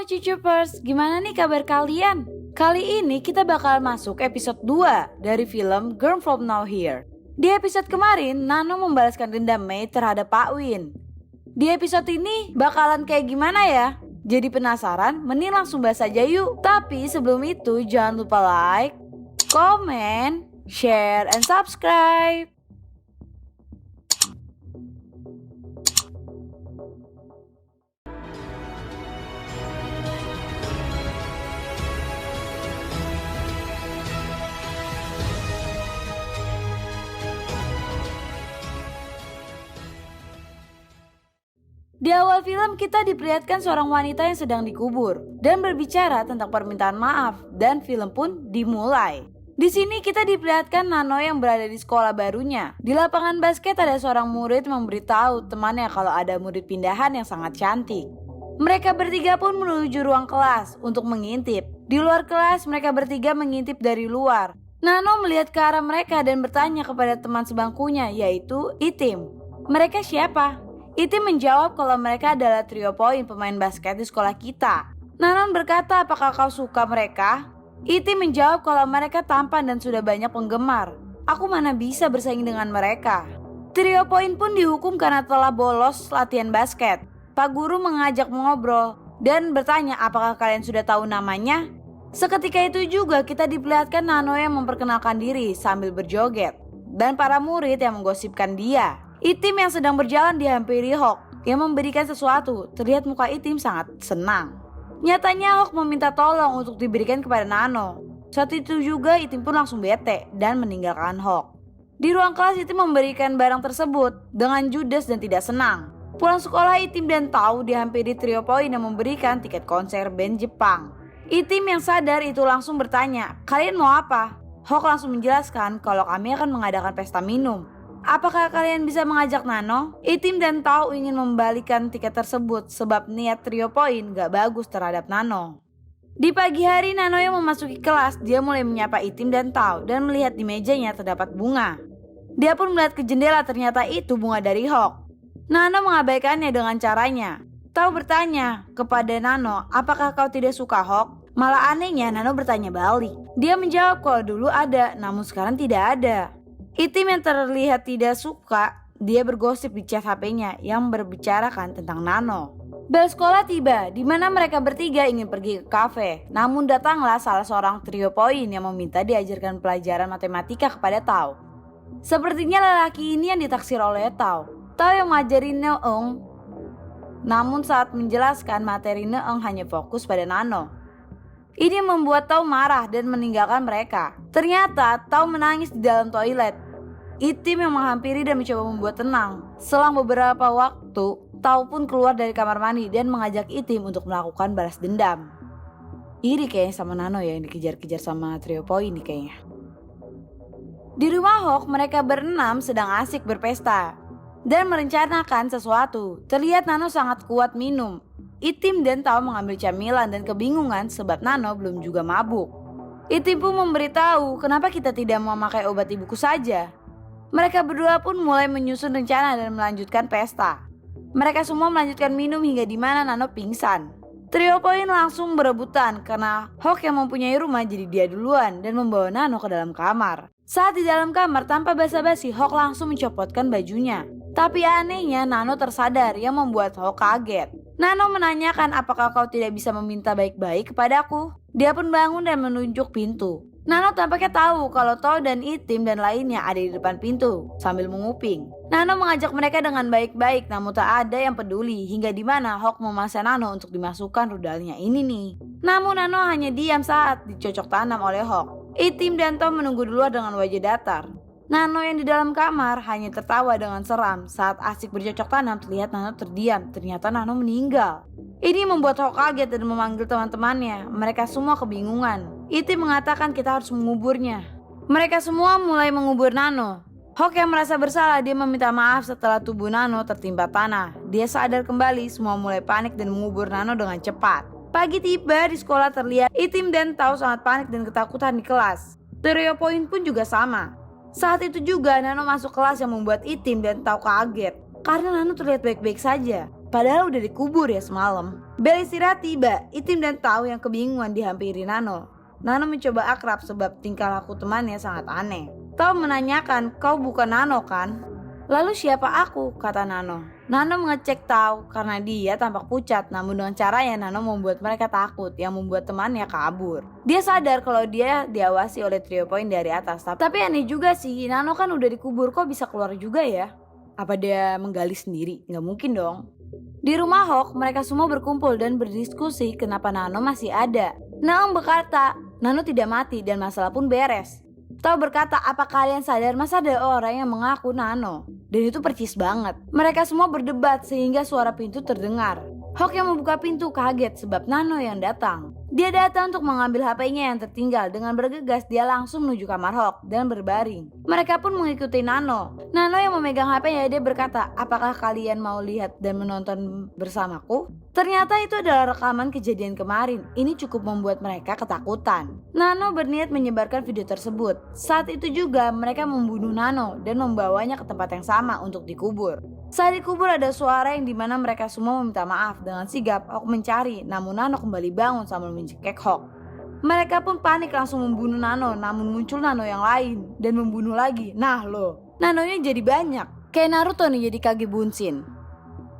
Halo Cucupers, gimana nih kabar kalian? Kali ini kita bakal masuk episode 2 dari film Girl From Now Here. Di episode kemarin, Nano membalaskan dendam Mei terhadap Pak Win. Di episode ini bakalan kayak gimana ya? Jadi penasaran? Mending langsung bahas aja yuk. Tapi sebelum itu jangan lupa like, comment, share, and subscribe. Di awal film kita diperlihatkan seorang wanita yang sedang dikubur dan berbicara tentang permintaan maaf dan film pun dimulai. Di sini kita diperlihatkan Nano yang berada di sekolah barunya. Di lapangan basket ada seorang murid memberitahu temannya kalau ada murid pindahan yang sangat cantik. Mereka bertiga pun menuju ruang kelas untuk mengintip. Di luar kelas mereka bertiga mengintip dari luar. Nano melihat ke arah mereka dan bertanya kepada teman sebangkunya yaitu Itim. Mereka siapa? Itim menjawab kalau mereka adalah trio poin pemain basket di sekolah kita. Nanon berkata, apakah kau suka mereka? Itim menjawab kalau mereka tampan dan sudah banyak penggemar. Aku mana bisa bersaing dengan mereka. Trio poin pun dihukum karena telah bolos latihan basket. Pak guru mengajak mengobrol dan bertanya apakah kalian sudah tahu namanya? Seketika itu juga kita diperlihatkan Nano yang memperkenalkan diri sambil berjoget. Dan para murid yang menggosipkan dia. Itim yang sedang berjalan dihampiri Hawk yang memberikan sesuatu. Terlihat muka Itim sangat senang. Nyatanya Hawk meminta tolong untuk diberikan kepada Nano. Saat itu juga Itim pun langsung bete dan meninggalkan Hawk. Di ruang kelas Itim memberikan barang tersebut dengan judes dan tidak senang. Pulang sekolah Itim dan Tao dihampiri trio poin yang memberikan tiket konser band Jepang. Itim yang sadar itu langsung bertanya, kalian mau apa? Hawk langsung menjelaskan kalau kami akan mengadakan pesta minum. Apakah kalian bisa mengajak Nano? Itim dan Tao ingin membalikan tiket tersebut sebab niat trio poin gak bagus terhadap Nano. Di pagi hari Nano yang memasuki kelas, dia mulai menyapa Itim dan Tao dan melihat di mejanya terdapat bunga. Dia pun melihat ke jendela, ternyata itu bunga dari Hawk. Nano mengabaikannya dengan caranya. Tao bertanya kepada Nano, apakah kau tidak suka Hawk? Malah anehnya Nano bertanya balik. Dia menjawab kalau dulu ada, namun sekarang tidak ada. Itim yang terlihat tidak suka, dia bergosip di chat HP-nya yang berbicarakan tentang Nano. Bel sekolah tiba, di mana mereka bertiga ingin pergi ke kafe. Namun datanglah salah seorang trio poin yang meminta diajarkan pelajaran matematika kepada Tao. Sepertinya lelaki ini yang ditaksir oleh Tao. Tao yang mengajari Neung. Namun saat menjelaskan materi Neung hanya fokus pada Nano. Ini membuat Tao marah dan meninggalkan mereka. Ternyata Tao menangis di dalam toilet. Itim yang menghampiri dan mencoba membuat tenang. Selang beberapa waktu, Tao pun keluar dari kamar mandi dan mengajak Itim untuk melakukan balas dendam. Iri kayaknya sama Nano ya yang dikejar-kejar sama trio poin nih kayaknya. Di rumah Hawk mereka berenam sedang asik berpesta dan merencanakan sesuatu. Terlihat Nano sangat kuat minum. Itim dan Tao mengambil camilan dan kebingungan sebab Nano belum juga mabuk. Itim pun memberitahu kenapa kita tidak memakai obat ibuku saja. Mereka berdua pun mulai menyusun rencana dan melanjutkan pesta. Mereka semua melanjutkan minum hingga di mana Nano pingsan. Trio poin langsung berebutan karena Hawk yang mempunyai rumah jadi dia duluan dan membawa Nano ke dalam kamar. Saat di dalam kamar tanpa basa-basi Hawk langsung mencopotkan bajunya. Tapi anehnya Nano tersadar yang membuat Hawk kaget. Nano menanyakan apakah kau tidak bisa meminta baik-baik kepadaku. Dia pun bangun dan menunjuk pintu. Nano tampaknya tahu kalau Tao dan Itim dan lainnya ada di depan pintu sambil menguping. Nano mengajak mereka dengan baik-baik namun tak ada yang peduli hingga di mana Hawk memaksa Nano untuk dimasukkan rudalnya ini nih. Namun Nano hanya diam saat dicocok tanam oleh Hawk. Itim dan Tao menunggu di luar dengan wajah datar. Nano yang di dalam kamar hanya tertawa dengan seram. Saat asik bercocok tanam terlihat Nano terdiam. Ternyata Nano meninggal. Ini membuat Hawk kaget dan memanggil teman-temannya. Mereka semua kebingungan. Itim mengatakan kita harus menguburnya. Mereka semua mulai mengubur Nano. Hawk yang merasa bersalah dia meminta maaf setelah tubuh Nano tertimpa tanah. Dia sadar kembali, semua mulai panik dan mengubur Nano dengan cepat. Pagi tiba di sekolah terlihat Itim dan Tao sangat panik dan ketakutan di kelas. Trio poin pun juga sama. Saat itu juga Nano masuk kelas yang membuat Itim dan Tao kaget. Karena Nano terlihat baik-baik saja. padahal udah dikubur ya semalam. Bel istirahat tiba, Itim dan Tau yang kebingungan dihampiri Nano. Nano mencoba akrab sebab tingkah laku temannya sangat aneh. Tau menanyakan, kau bukan Nano kan? Lalu siapa aku? Kata Nano. Nano mengecek Tau karena dia tampak pucat, namun dengan caranya Nano membuat mereka takut yang membuat temannya kabur. Dia sadar kalau dia diawasi oleh trio poin dari atas. Tapi aneh juga sih, Nano kan udah dikubur kok bisa keluar juga ya? Apa dia menggali sendiri? Nggak mungkin dong. Di rumah Hawk, mereka semua berkumpul dan berdiskusi kenapa Nano masih ada. Naong berkata, Nano tidak mati dan masalah pun beres. Tau berkata, apa kalian sadar masa ada orang yang mengaku Nano? Dan itu percis banget. Mereka semua berdebat sehingga suara pintu terdengar. Hawk yang membuka pintu kaget sebab Nano yang datang. Dia datang untuk mengambil HP-nya yang tertinggal. Dengan bergegas dia langsung menuju kamar Hawk dan berbaring. Mereka pun mengikuti Nano. Nano yang memegang HP-nya, dia berkata, apakah kalian mau lihat dan menonton bersamaku? Ternyata itu adalah rekaman kejadian kemarin. Ini cukup membuat mereka ketakutan. Nano berniat menyebarkan video tersebut. Saat itu juga mereka membunuh Nano dan membawanya ke tempat yang sama untuk dikubur. Saat dikubur ada suara yang dimana mereka semua meminta maaf. Dengan sigap Hawk mencari, namun Nano kembali bangun sambil mencekik Hawk. Mereka pun panik langsung membunuh Nano, namun muncul Nano yang lain dan membunuh lagi. Nah loh, Nanonya jadi banyak. Kayak Naruto nih jadi Kage Bunshin.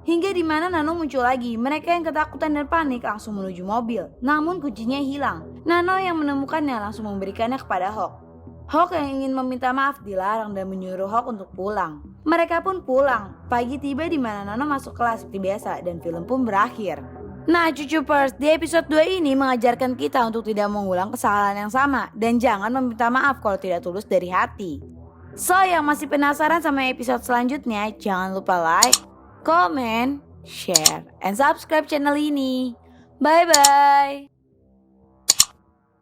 Hingga di mana Nano muncul lagi, mereka yang ketakutan dan panik langsung menuju mobil. Namun kuncinya hilang. Nano yang menemukannya langsung memberikannya kepada Hawk. Hawk yang ingin meminta maaf dilarang dan menyuruh Hawk untuk pulang. Mereka pun pulang. Pagi tiba di mana Nano masuk kelas seperti biasa dan film pun berakhir. Nah Cucupers, di episode 2 ini mengajarkan kita untuk tidak mengulang kesalahan yang sama dan jangan meminta maaf kalau tidak tulus dari hati. So yang masih penasaran sama episode selanjutnya, jangan lupa like, comment, share, and subscribe channel ini. Bye bye.